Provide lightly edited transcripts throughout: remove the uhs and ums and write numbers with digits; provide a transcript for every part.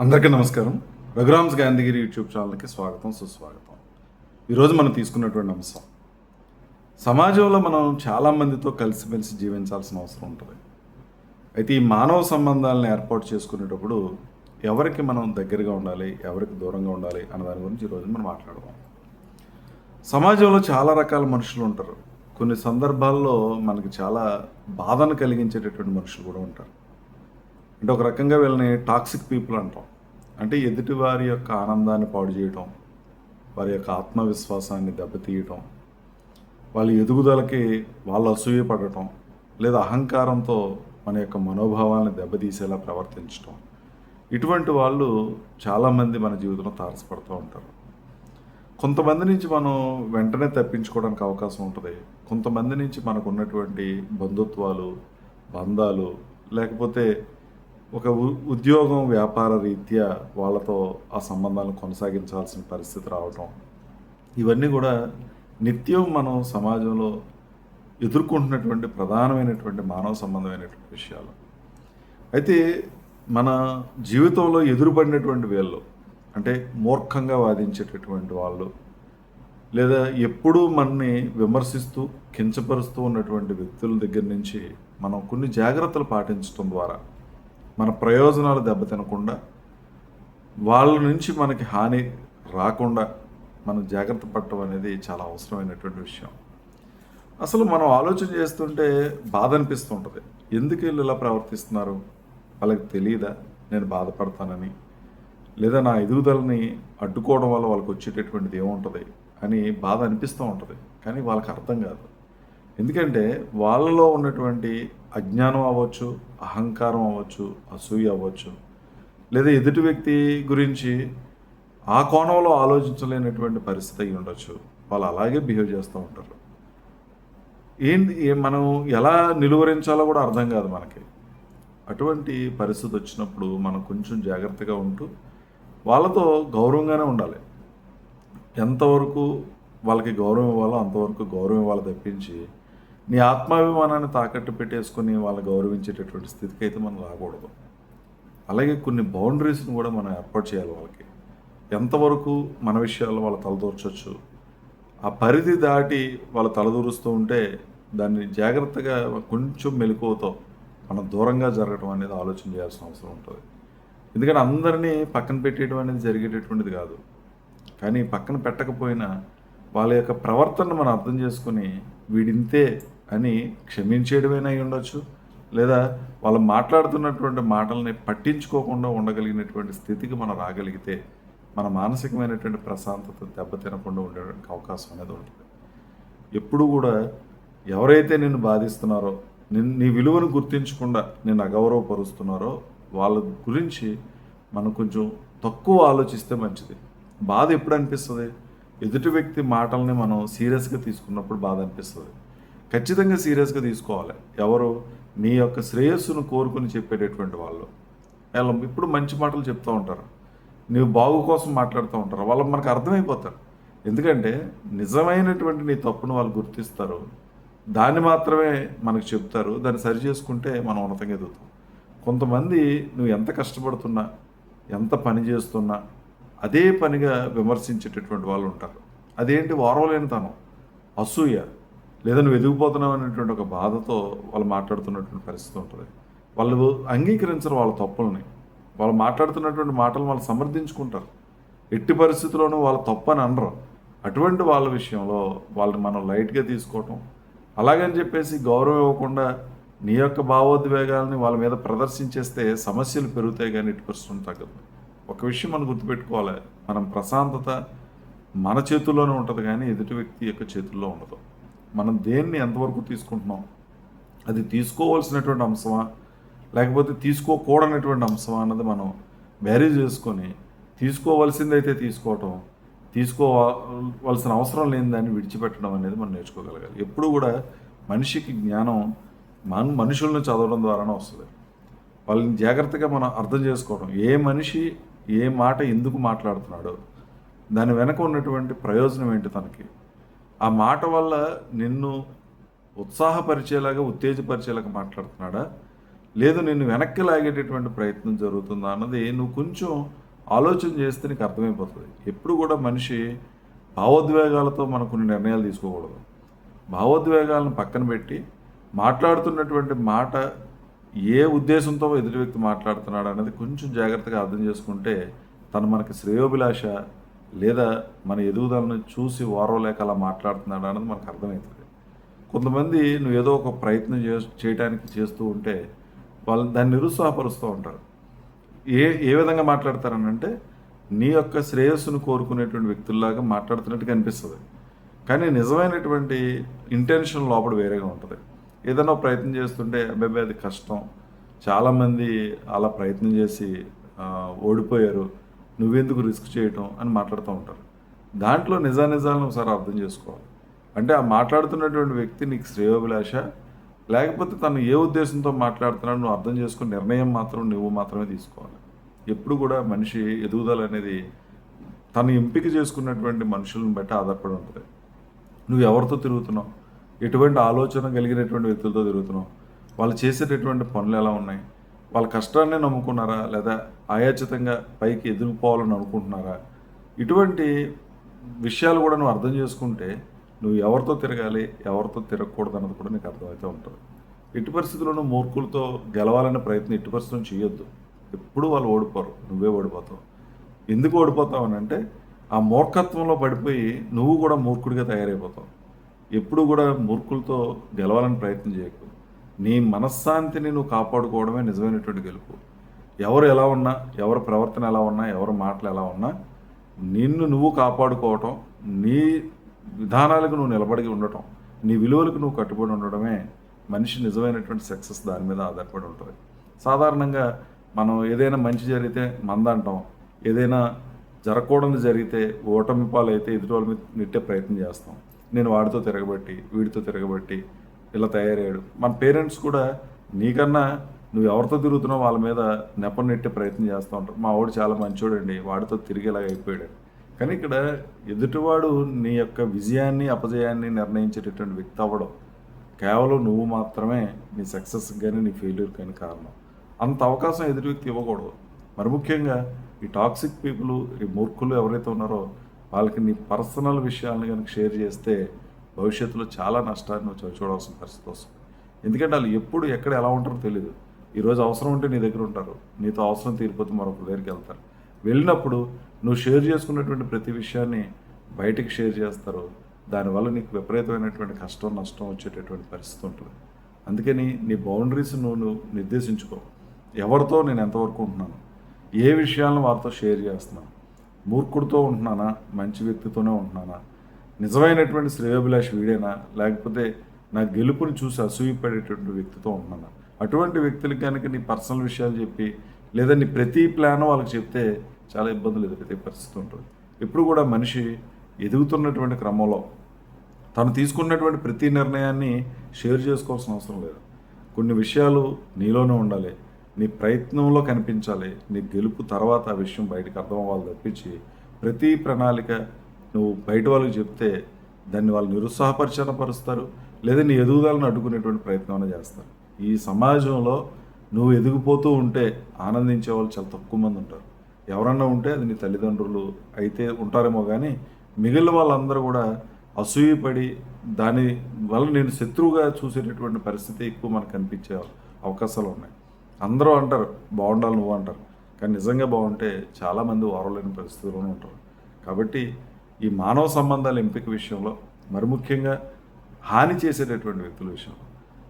అందరికీ నమస్కారం. రఘురామ్స్ గాంధీగిరి యూట్యూబ్ ఛానల్కి స్వాగతం, సుస్వాగతం. ఈరోజు మనం తీసుకున్నటువంటి అంశం, సమాజంలో మనం చాలామందితో కలిసిమెలిసి జీవించాల్సిన అవసరం ఉంటుంది. అయితే ఈ మానవ సంబంధాలను ఏర్పాటు చేసుకునేటప్పుడు ఎవరికి మనం దగ్గరగా ఉండాలి, ఎవరికి దూరంగా ఉండాలి అన్న దాని గురించి ఈరోజు మనం మాట్లాడదాం. సమాజంలో చాలా రకాల మనుషులు ఉంటారు. కొన్ని సందర్భాల్లో మనకి చాలా బాధను కలిగించేటటువంటి మనుషులు కూడా ఉంటారు. అంటే ఒక రకంగా వీళ్ళని టాక్సిక్ పీపుల్ అంటాం. అంటే ఎదుటి వారి యొక్క ఆనందాన్ని పాడు చేయటం, వారి యొక్క ఆత్మవిశ్వాసాన్ని దెబ్బతీయటం, వాళ్ళ ఎదుగుదలకి వాళ్ళు అసూయ పడటం, లేదా అహంకారంతో మన యొక్క మనోభావాలను దెబ్బతీసేలా ప్రవర్తించటం, ఇటువంటి వాళ్ళు చాలామంది మన జీవితంలో తారసపడుతూ ఉంటారు. కొంతమంది నుంచి మనం వెంటనే తప్పించుకోవడానికి అవకాశం ఉంటుంది. కొంతమంది నుంచి మనకు ఉన్నటువంటి బంధుత్వాలు, బంధాలు, లేకపోతే ఒక ఉద్యోగం, వ్యాపార రీత్యా వాళ్ళతో ఆ సంబంధాలను కొనసాగించాల్సిన పరిస్థితి రావటం, ఇవన్నీ కూడా నిత్యం మనం సమాజంలో ఎదుర్కొంటున్నటువంటి ప్రధానమైనటువంటి మానవ సంబంధమైనటువంటి విషయాలు. అయితే మన జీవితంలో ఎదురుపడినటువంటి వీళ్ళు, అంటే మూర్ఖంగా వాదించేటటువంటి వాళ్ళు, లేదా ఎప్పుడూ మనని విమర్శిస్తూ కించపరుస్తూ ఉన్నటువంటి వ్యక్తుల దగ్గర నుంచి మనం కొన్ని జాగ్రత్తలు పాటించడం ద్వారా మన ప్రయోజనాలు దెబ్బతినకుండా, వాళ్ళ నుంచి మనకి హాని రాకుండా మనం జాగ్రత్త పడటం అనేది చాలా అవసరమైనటువంటి విషయం. అసలు మనం ఆలోచన చేస్తుంటే బాధ అనిపిస్తుంటుంది. ఎందుకు వీళ్ళు ఇలా ప్రవర్తిస్తున్నారు, వాళ్ళకి తెలియదా నేను బాధపడతానని, లేదా నా ఎదుగుదలని అడ్డుకోవడం వల్ల వాళ్ళకి వచ్చేటటువంటిది ఏముంటుంది అని బాధ అనిపిస్తూ ఉంటుంది. కానీ వాళ్ళకి అర్థం కాదు. ఎందుకంటే వాళ్ళలో ఉన్నటువంటి అజ్ఞానం అవ్వచ్చు, అహంకారం అవ్వచ్చు, అసూయ అవ్వచ్చు, లేదా ఎదుటి వ్యక్తి గురించి ఆ కోణంలో ఆలోచించలేనటువంటి పరిస్థితి అయి ఉండొచ్చు. వాళ్ళు అలాగే బిహేవ్ చేస్తూ ఉంటారు. మనం ఎలా నిలువరించాలో కూడా అర్థం కాదు మనకి. అటువంటి పరిస్థితి వచ్చినప్పుడు మనం కొంచెం జాగ్రత్తగా ఉంటూ వాళ్ళతో గౌరవంగానే ఉండాలి. ఎంతవరకు వాళ్ళకి గౌరవం ఇవ్వాలో అంతవరకు గౌరవం ఇవ్వాలి తప్పించి, నీ ఆత్మాభిమానాన్ని తాకట్టు పెట్టేసుకొని వాళ్ళని గౌరవించేటటువంటి స్థితికి అయితే మనం రాకూడదు. అలాగే కొన్ని బౌండరీస్ని కూడా మనం ఏర్పాటు చేయాలి. వాళ్ళకి ఎంతవరకు మన విషయాల్లో వాళ్ళు తలదూర్చవచ్చు, ఆ పరిధి దాటి వాళ్ళు తలదూరుస్తూ ఉంటే దాన్ని జాగ్రత్తగా కొంచెం మెలకువతో మనం దూరంగా జరగడం అనేది ఆలోచన చేయాల్సిన అవసరం ఉంటుంది. ఎందుకంటే అందరినీ పక్కన పెట్టేయడం అనేది జరిగేటటువంటిది కాదు. కానీ పక్కన పెట్టకపోయినా వాళ్ళ యొక్క ప్రవర్తనను మనం అర్థం చేసుకుని వీడింతే అని క్షమించేయడమైనా అయి ఉండొచ్చు, లేదా వాళ్ళు మాట్లాడుతున్నటువంటి మాటల్ని పట్టించుకోకుండా ఉండగలిగినటువంటి స్థితికి మనం రాగలిగితే మన మానసికమైనటువంటి ప్రశాంతత దెబ్బతినకుండా ఉండడానికి అవకాశం అనేది ఉంటుంది. ఎప్పుడు కూడా ఎవరైతే నిన్ను బాధిస్తున్నారో, నీ విలువను గుర్తించకుండా నిన్ను అగౌరవపరుస్తున్నారో వాళ్ళ గురించి మనం కొంచెం తక్కువ ఆలోచిస్తే మంచిది. బాధ ఎప్పుడు అనిపిస్తుంది? ఎదుటి వ్యక్తి మాటల్ని మనం సీరియస్గా తీసుకున్నప్పుడు బాధ అనిపిస్తుంది. ఖచ్చితంగా సీరియస్గా తీసుకోవాలి. ఎవరు? నీ యొక్క శ్రేయస్సును కోరుకుని చెప్పేటటువంటి వాళ్ళు. వాళ్ళు ఇప్పుడు మంచి మాటలు చెప్తూ ఉంటారు, నీవు బాగు కోసం మాట్లాడుతూ ఉంటారు. వాళ్ళు మనకు అర్థమైపోతారు. ఎందుకంటే నిజమైనటువంటి నీ తప్పును వాళ్ళు గుర్తిస్తారు, దాన్ని మాత్రమే మనకు చెప్తారు. దాన్ని సరి చేసుకుంటే మనం ఉన్నతంగా ఎదుగుతాం. కొంతమంది నువ్వు ఎంత కష్టపడుతున్నా, ఎంత పని చేస్తున్నా అదే పనిగా విమర్శించేటటువంటి వాళ్ళు ఉంటారు. అదేంటి? ఓర్వలేనితనం, అసూయ, లేదా నువ్వు ఎదిగిపోతున్నావు అనేటువంటి ఒక బాధతో వాళ్ళు మాట్లాడుతున్నటువంటి పరిస్థితి ఉంటుంది. వాళ్ళు అంగీకరించరు వాళ్ళ తప్పుల్ని. వాళ్ళు మాట్లాడుతున్నటువంటి మాటలు వాళ్ళు సమర్థించుకుంటారు. ఎట్టి పరిస్థితుల్లోనూ వాళ్ళ తప్పు అని అనరు. అటువంటి వాళ్ళ విషయంలో వాళ్ళని మనం లైట్గా తీసుకోవటం, అలాగని చెప్పేసి గౌరవం ఇవ్వకుండా నీ యొక్క భావోద్వేగాలని వాళ్ళ మీద ప్రదర్శించేస్తే సమస్యలు పెరుగుతాయి, కానీ ఎట్టి పరిస్థితులు తగ్గదు. ఒక విషయం మనం గుర్తుపెట్టుకోవాలి, మనం ప్రశాంతత మన చేతుల్లోనే ఉంటుంది, కానీ ఎదుటి వ్యక్తి యొక్క చేతుల్లో ఉండదు. మనం దేన్ని ఎంతవరకు తీసుకుంటున్నాం, అది తీసుకోవాల్సినటువంటి అంశమా లేకపోతే తీసుకోకూడనటువంటి అంశమా అన్నది మనం బ్యారేజ్ చేసుకొని తీసుకోవాల్సిందైతే తీసుకోవటం, తీసుకోవాల్సిన అవసరం లేని దాన్ని విడిచిపెట్టడం అనేది మనం నేర్చుకోగలగాలి. ఎప్పుడు కూడా మనిషికి జ్ఞానం మనుషులను చదవడం ద్వారానే వస్తుంది. వాళ్ళని జాగ్రత్తగా మనం అర్థం చేసుకోవడం, ఏ మనిషి ఏ మాట ఎందుకు మాట్లాడుతున్నాడో, దాని వెనక ఉన్నటువంటి ప్రయోజనం ఏంటి తనకి, ఆ మాట వల్ల నిన్ను ఉత్సాహపరిచేలాగా ఉత్తేజపరిచేలాగా మాట్లాడుతున్నాడా, లేదు నిన్ను వెనక్కి లాగేటటువంటి ప్రయత్నం జరుగుతుందా అన్నది నువ్వు కొంచెం ఆలోచన చేస్తే నీకు అర్థమైపోతుంది. ఎప్పుడు కూడా మనిషి భావోద్వేగాలతో మనం కొన్ని నిర్ణయాలు తీసుకోకూడదు. భావోద్వేగాలను పక్కన పెట్టి మాట్లాడుతున్నటువంటి మాట ఏ ఉద్దేశంతో ఎదుటి వ్యక్తి మాట్లాడుతున్నాడు అనేది కొంచెం జాగ్రత్తగా అర్థం చేసుకుంటే తను మనకి శ్రేయోభిలాష లేదా మన ఎదుగుదలను చూసి ఓర్వలేక అలా మాట్లాడుతున్నాడు అనేది మనకు అర్థమవుతుంది. కొంతమంది నువ్వు ఏదో ఒక ప్రయత్నం చేయడానికి చేస్తూ ఉంటే వాళ్ళు దాన్ని నిరుత్సాహపరుస్తూ ఉంటారు. ఏ ఏ విధంగా మాట్లాడతారనంటే నీ యొక్క శ్రేయస్సును కోరుకునేటువంటి వ్యక్తుల్లాగా మాట్లాడుతున్నట్టుగా అనిపిస్తుంది. కానీ నిజమైనటువంటి ఇంటెన్షన్ లోపల వేరేగా ఉంటుంది. ఏదైనా ప్రయత్నం చేస్తుంటే అబ్బాయి అది కష్టం, చాలామంది అలా ప్రయత్నం చేసి ఓడిపోయారు, నువ్వెందుకు రిస్క్ చేయటం అని మాట్లాడుతూ ఉంటారు. దాంట్లో నిజానిజాలను ఒకసారి అర్థం చేసుకోవాలి. అంటే ఆ మాట్లాడుతున్నటువంటి వ్యక్తి నీకు శ్రేయోభిలాష లేకపోతే తను ఏ ఉద్దేశంతో మాట్లాడుతున్నాడు నువ్వు అర్థం చేసుకుని నిర్ణయం మాత్రం నువ్వు మాత్రమే తీసుకోవాలి. ఎప్పుడు కూడా మనిషి ఎదుగుదల అనేది తను ఎంపిక చేసుకున్నటువంటి మనుషులను బట్టి ఆధారపడి ఉంటుంది. నువ్వు ఎవరితో తిరుగుతున్నావు, ఎటువంటి ఆలోచన కలిగినటువంటి వ్యక్తులతో తిరుగుతున్నావు, వాళ్ళు చేసేటటువంటి పనులు ఎలా ఉన్నాయి, వాళ్ళ కష్టాన్ని నమ్ముకున్నారా లేదా ఆయాచితంగా పైకి ఎదిగిపోవాలని అనుకుంటున్నారా, ఇటువంటి విషయాలు కూడా నువ్వు అర్థం చేసుకుంటే నువ్వు ఎవరితో తిరగాలి ఎవరితో తిరగకూడదు అన్నది కూడా నీకు అర్థమవుతూ ఉంటుంది. ఎట్టి పరిస్థితుల్లోనూ మూర్ఖులతో గెలవాలనే ప్రయత్నం ఎట్టి పరిస్థితుల్లో చేయొద్దు. ఎప్పుడు వాళ్ళు ఓడిపోరు, నువ్వే ఓడిపోతావు. ఎందుకు ఓడిపోతావు అని అంటే ఆ మూర్ఖత్వంలో పడిపోయి నువ్వు కూడా మూర్ఖుడిగా తయారైపోతావు. ఎప్పుడు కూడా మూర్ఖులతో గెలవాలని ప్రయత్నం చేయకు. నీ మనశ్శాంతిని నువ్వు కాపాడుకోవడమే నిజమైనటువంటి గెలుపు. ఎవరు ఎలా ఉన్నా, ఎవరి ప్రవర్తన ఎలా ఉన్నా, ఎవరి మాటలు ఎలా ఉన్నా నిన్ను నువ్వు కాపాడుకోవటం, నీ విధానాలకు నువ్వు నిలబడి ఉండటం, నీ విలువలకు నువ్వు కట్టుబడి ఉండడమే మనిషి నిజమైనటువంటి సక్సెస్ దాని మీద ఆధారపడి ఉంటుంది. సాధారణంగా మనం ఏదైనా మంచి జరిగితే మందంటాం, ఏదైనా జరగకూడదు జరిగితే ఓటమి పాలైతే ఎదుటి వాళ్ళ మీద నెట్టే ప్రయత్నం చేస్తాం. నేను వాడితో తిరగబట్టి వీడితో తిరగబట్టి ఇలా తయారయ్యాడు. మన పేరెంట్స్ కూడా నీకన్నా నువ్వు ఎవరితో తిరుగుతున్నావు వాళ్ళ మీద నెపం నెట్టే ప్రయత్నం చేస్తూ ఉంటారు. మా వాడు చాలా మంచోడండి, వాడితో తిరిగి ఇలాగ అయిపోయాడు. కానీ ఇక్కడ ఎదుటివాడు నీ యొక్క విజయాన్ని అపజయాన్ని నిర్ణయించేటటువంటి వ్యక్తి అవ్వడం కేవలం నువ్వు మాత్రమే నీ సక్సెస్ కానీ నీ ఫెయిల్యూర్ కానీ కారణం. అంత అవకాశం ఎదుటి వ్యక్తి ఇవ్వకూడదు. మరి ముఖ్యంగా ఈ టాక్సిక్ పీపుల్, ఈ మూర్ఖులు ఎవరైతే ఉన్నారో వాళ్ళకి నీ పర్సనల్ విషయాలను కనుక షేర్ చేస్తే భవిష్యత్తులో చాలా నష్టాన్ని నువ్వు చూడాల్సిన పరిస్థితి వస్తుంది. ఎందుకంటే వాళ్ళు ఎప్పుడు ఎక్కడ ఎలా ఉంటారో తెలియదు. ఈరోజు అవసరం ఉంటే నీ దగ్గర ఉంటారు, నీతో అవసరం తీరిపోతే మరొక దగ్గరికి వెళ్తారు. వెళ్ళినప్పుడు నువ్వు షేర్ చేసుకున్నటువంటి ప్రతి విషయాన్ని బయటికి షేర్ చేస్తారు. దానివల్ల నీకు విపరీతమైనటువంటి కష్టం నష్టం వచ్చేటటువంటి పరిస్థితి ఉంటుంది. అందుకని నీ బౌండరీస్ నువ్వు నిర్దేశించుకో. ఎవరితో నేను ఎంతవరకు ఉంటున్నాను, ఏ విషయాలను వారితో షేర్ చేస్తున్నాను, మూర్ఖుడితో ఉంటున్నానా, మంచి వ్యక్తితోనే ఉంటున్నానా, నిజమైనటువంటి శ్రేయోభిలాష్ వీడేనా, లేకపోతే నా గెలుపుని చూసి అసూయపడేటువంటి వ్యక్తితో ఉంటున్నానా. అటువంటి వ్యక్తులకి కనుక నీ పర్సనల్ విషయాలు చెప్పి లేదా నీ ప్రతి ప్లాన్ వాళ్ళకి చెప్తే చాలా ఇబ్బందులు ఎదురైతే పరిస్థితి ఉంటుంది. ఎప్పుడు కూడా మనిషి ఎదుగుతున్నటువంటి క్రమంలో తను తీసుకున్నటువంటి ప్రతి నిర్ణయాన్ని షేర్ చేసుకోవాల్సిన అవసరం లేదు. కొన్ని విషయాలు నీలోనే ఉండాలి, నీ ప్రయత్నంలో కనిపించాలి. నీ గెలుపు తర్వాత ఆ విషయం బయటకు అర్థం అవ్వాలి తప్పించి ప్రతి ప్రణాళిక నువ్వు బయట వాళ్ళకి చెప్తే దాన్ని వాళ్ళు నిరుత్సాహపరుస్తారు లేదా నీ ఎదుగుదలను అడ్డుకునేటువంటి ప్రయత్నం చేస్తారు. ఈ సమాజంలో నువ్వు ఎదిగిపోతూ ఉంటే ఆనందించే వాళ్ళు చాలా తక్కువ మంది ఉంటారు. ఎవరన్నా ఉంటే అది నీ తల్లిదండ్రులు అయితే ఉంటారేమో కానీ మిగిలిన వాళ్ళందరూ కూడా అసూయపడి దాని వల్ల నేను శత్రువుగా చూసేటటువంటి పరిస్థితి ఎక్కువ మనకు కనిపించే అవకాశాలు ఉన్నాయి. అందరూ అంటారు బాగుండాలి నువ్వు అంటారు, కానీ నిజంగా బాగుంటే చాలామంది ఓరలేని పరిస్థితుల్లోనే ఉంటారు. కాబట్టి ఈ మానవ సంబంధాల ఎంపిక విషయంలో మరి ముఖ్యంగా హాని చేసేటటువంటి వ్యక్తుల విషయంలో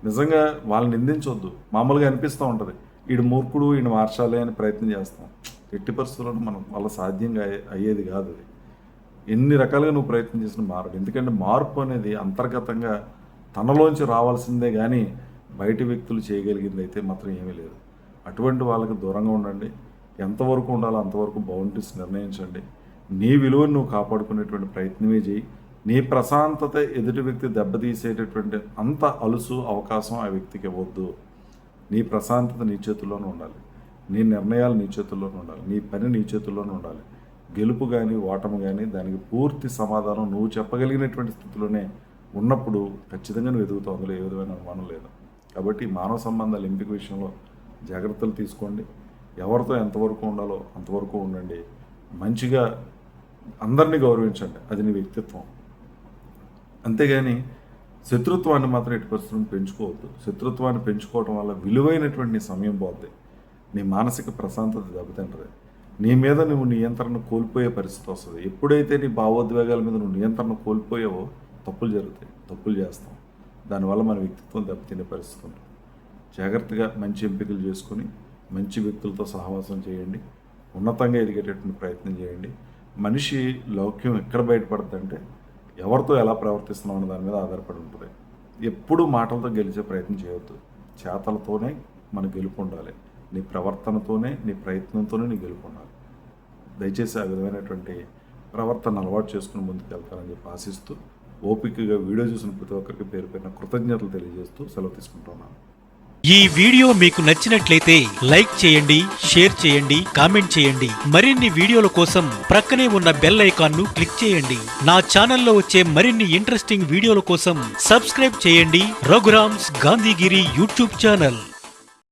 నిజంగా వాళ్ళని నిందించవద్దు. మామూలుగా అనిపిస్తూ ఉంటుంది వీడు మూర్ఖుడు, వీడిని మార్చాలి అని ప్రయత్నం చేస్తాం. ఎట్టి పరిస్థితుల్లో మనం వల్ల సాధ్యంగా అయ్యేది కాదు. అది ఎన్ని రకాలుగా నువ్వు ప్రయత్నం చేసిన మారడు. ఎందుకంటే మార్పు అనేది అంతర్గతంగా తనలోంచి రావాల్సిందే కానీ బయట వ్యక్తులు చేయగలిగింది అయితే మాత్రం ఏమీ లేదు. అటువంటి వాళ్ళకి దూరంగా ఉండండి. ఎంతవరకు ఉండాలో అంతవరకు బౌండరీస్ నిర్ణయించండి. నీ విలువను నువ్వు కాపాడుకునేటువంటి ప్రయత్నమే చేయి. నీ ప్రశాంతత ఎదుటి వ్యక్తి దెబ్బతీసేటటువంటి అంత అలుసు అవకాశం ఆ వ్యక్తికి ఇవ్వద్దు. నీ ప్రశాంతత నీ చేతుల్లోనే ఉండాలి, నీ నిర్ణయాలు నీ చేతుల్లోనే ఉండాలి, నీ పని నీ చేతుల్లోనే ఉండాలి. గెలుపు కానీ ఓటమి కానీ దానికి పూర్తి సమాధానం నువ్వు చెప్పగలిగినటువంటి స్థితిలోనే ఉన్నప్పుడు ఖచ్చితంగా నువ్వు ఎదుగుతావు. అందులో ఏ విధమైన అనుమానం లేదు. కాబట్టి మానవ సంబంధాల ఎంపిక విషయంలో జాగ్రత్తలు తీసుకోండి. ఎవరితో ఎంతవరకు ఉండాలో అంతవరకు ఉండండి. మంచిగా అందరినీ గౌరవించండి, అది నీ వ్యక్తిత్వం. అంతేగాని శత్రుత్వాన్ని మాత్రం ఎట్టి పరిస్థితులను పెంచుకోవద్దు. శత్రుత్వాన్ని పెంచుకోవడం వల్ల విలువైనటువంటి నీ సమయం పోద్ది, నీ మానసిక ప్రశాంతత దెబ్బతింటది, నీ మీద నువ్వు నియంత్రణ కోల్పోయే పరిస్థితి వస్తుంది. ఎప్పుడైతే నీ భావోద్వేగాల మీద నువ్వు నియంత్రణ కోల్పోయావో తప్పులు జరుగుతాయి, తప్పులు చేస్తాం. దానివల్ల మన వ్యక్తిత్వం దెబ్బతినే పరిస్థితి ఉంటుంది. జాగ్రత్తగా మంచి ఎంపికలు చేసుకొని మంచి వ్యక్తులతో సహవాసం చేయండి. ఉన్నతంగా ఎదిగేటటువంటి ప్రయత్నం చేయండి. మనిషి లౌక్యం ఎక్కడ బయటపడుతుందంటే ఎవరితో ఎలా ప్రవర్తిస్తున్నాం అనే దాని మీద ఆధారపడి ఉంటుంది. ఎప్పుడూ మాటలతో గెలిచే ప్రయత్నం చేయవద్దు. చేతలతోనే మన గెలుపు ఉండాలి. నీ ప్రవర్తనతోనే, నీ ప్రయత్నంతోనే నీ గెలుపు ఉండాలి. దయచేసి ఆ విధమైనటువంటి ప్రవర్తన అలవాటు చేసుకుని ముందుకు వెళ్తారని చెప్పి ఆశిస్తూ, ఓపికగా వీడియో చూసిన ప్రతి ఒక్కరికి పేరు పేరున కృతజ్ఞతలు తెలియజేస్తూ సెలవు తీసుకుంటున్నాను. ఈ వీడియో మీకు నచ్చినట్లయితే లైక్ చేయండి, షేర్ చేయండి, కామెంట్ చేయండి. మరిన్ని వీడియోల కోసం ప్రక్కనే ఉన్న బెల్ ఐకాన్ ను క్లిక్ చేయండి. నా ఛానల్లో వచ్చే మరిన్ని ఇంట్రెస్టింగ్ వీడియోల కోసం సబ్స్క్రైబ్ చేయండి రఘురామ్స్ గాంధీగిరి యూట్యూబ్ ఛానల్.